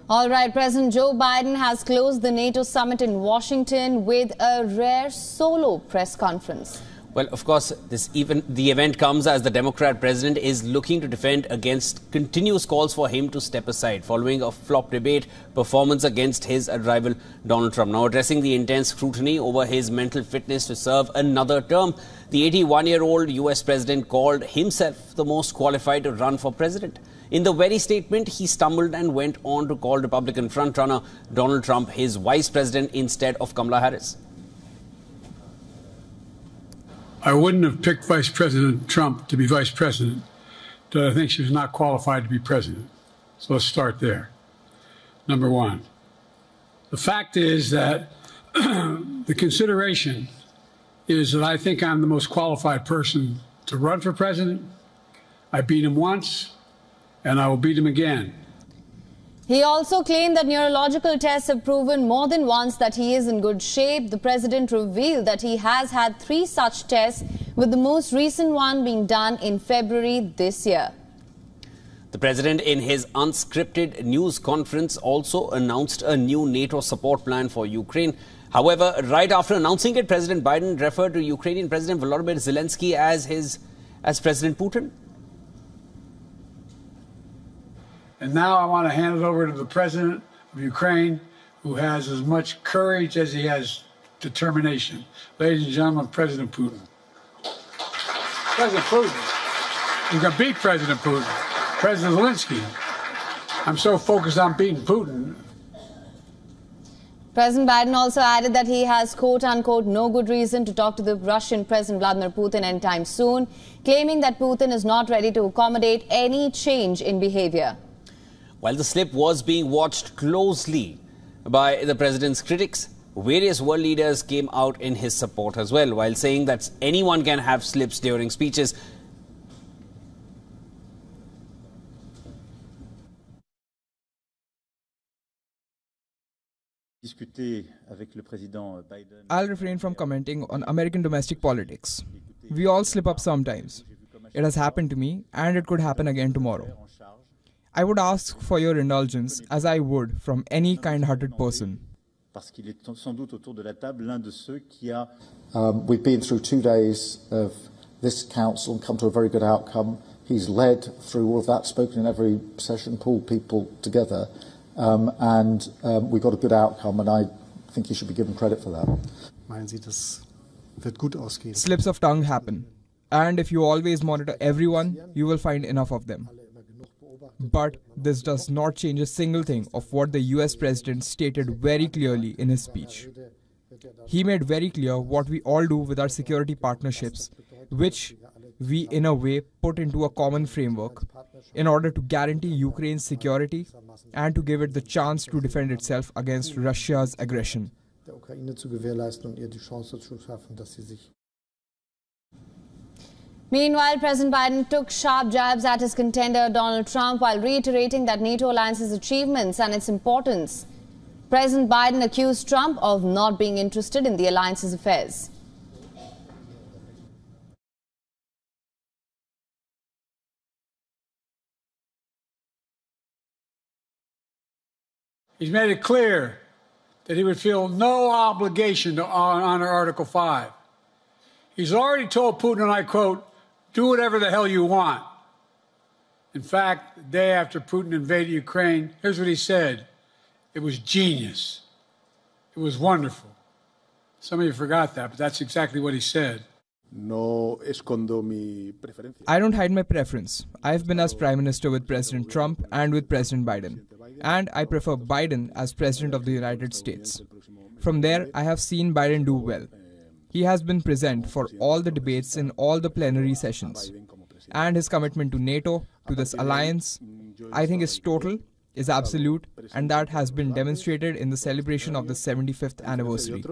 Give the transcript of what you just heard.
All right, President Joe Biden has closed the NATO summit in Washington with a rare solo press conference. Well, of course, the event comes as the Democrat president is looking to defend against continuous calls for him to step aside following a flop debate performance against his rival Donald Trump. Now addressing the intense scrutiny over his mental fitness to serve another term, the 81-year-old US president called himself the most qualified to run for president. In the very statement, he stumbled and went on to call Republican frontrunner Donald Trump his vice president instead of Kamala Harris. I wouldn't have picked Vice President Trump to be vice president, but I think she was not qualified to be president. So let's start there. Number one, the fact is that the consideration is that I think I'm the most qualified person to run for president. I beat him once, and I will beat him again. He also claimed that neurological tests have proven more than once that he is in good shape. The president revealed that he has had 3 such tests, with the most recent one being done in February this year. The president, in his unscripted news conference, also announced a new NATO support plan for Ukraine. However, right after announcing it, President Biden referred to Ukrainian President Volodymyr Zelensky as President Putin. And now I want to hand it over to the president of Ukraine, who has as much courage as he has determination. Ladies and gentlemen, President Putin. President Putin. You can beat President Putin. President Zelensky. I'm so focused on beating Putin. President Biden also added that he has, quote-unquote, no good reason to talk to the Russian President Vladimir Putin anytime soon, claiming that Putin is not ready to accommodate any change in behavior. While the slip was being watched closely by the president's critics, various world leaders came out in his support as well, while saying that anyone can have slips during speeches. I'll refrain from commenting on American domestic politics. We all slip up sometimes. It has happened to me, and it could happen again tomorrow. I would ask for your indulgence as I would from any kind-hearted person. We've been through 2 days of this council and come to a very good outcome. He's led through all of that, spoken in every session, pulled people together, and we got a good outcome, and I think he should be given credit for that. Slips of tongue happen, and if you always monitor everyone, you will find enough of them. But this does not change a single thing of what the US president stated very clearly in his speech. He made very clear what we all do with our security partnerships, which we in a way put into a common framework in order to guarantee Ukraine's security and to give it the chance to defend itself against Russia's aggression. Meanwhile, President Biden took sharp jabs at his contender Donald Trump while reiterating that NATO alliance's achievements and its importance. President Biden accused Trump of not being interested in the alliance's affairs. He's made it clear that he would feel no obligation to honor Article 5. He's already told Putin, and I quote, "Do whatever the hell you want." In fact, the day after Putin invaded Ukraine, here's what he said. It was genius. It was wonderful. Some of you forgot that, but that's exactly what he said. I don't hide my preference. I've been as Prime Minister with President Trump and with President Biden. And I prefer Biden as President of the United States. From there, I have seen Biden do well. He has been present for all the debates in all the plenary sessions. And his commitment to NATO, to this alliance, I think is total, is absolute, and that has been demonstrated in the celebration of the 75th anniversary.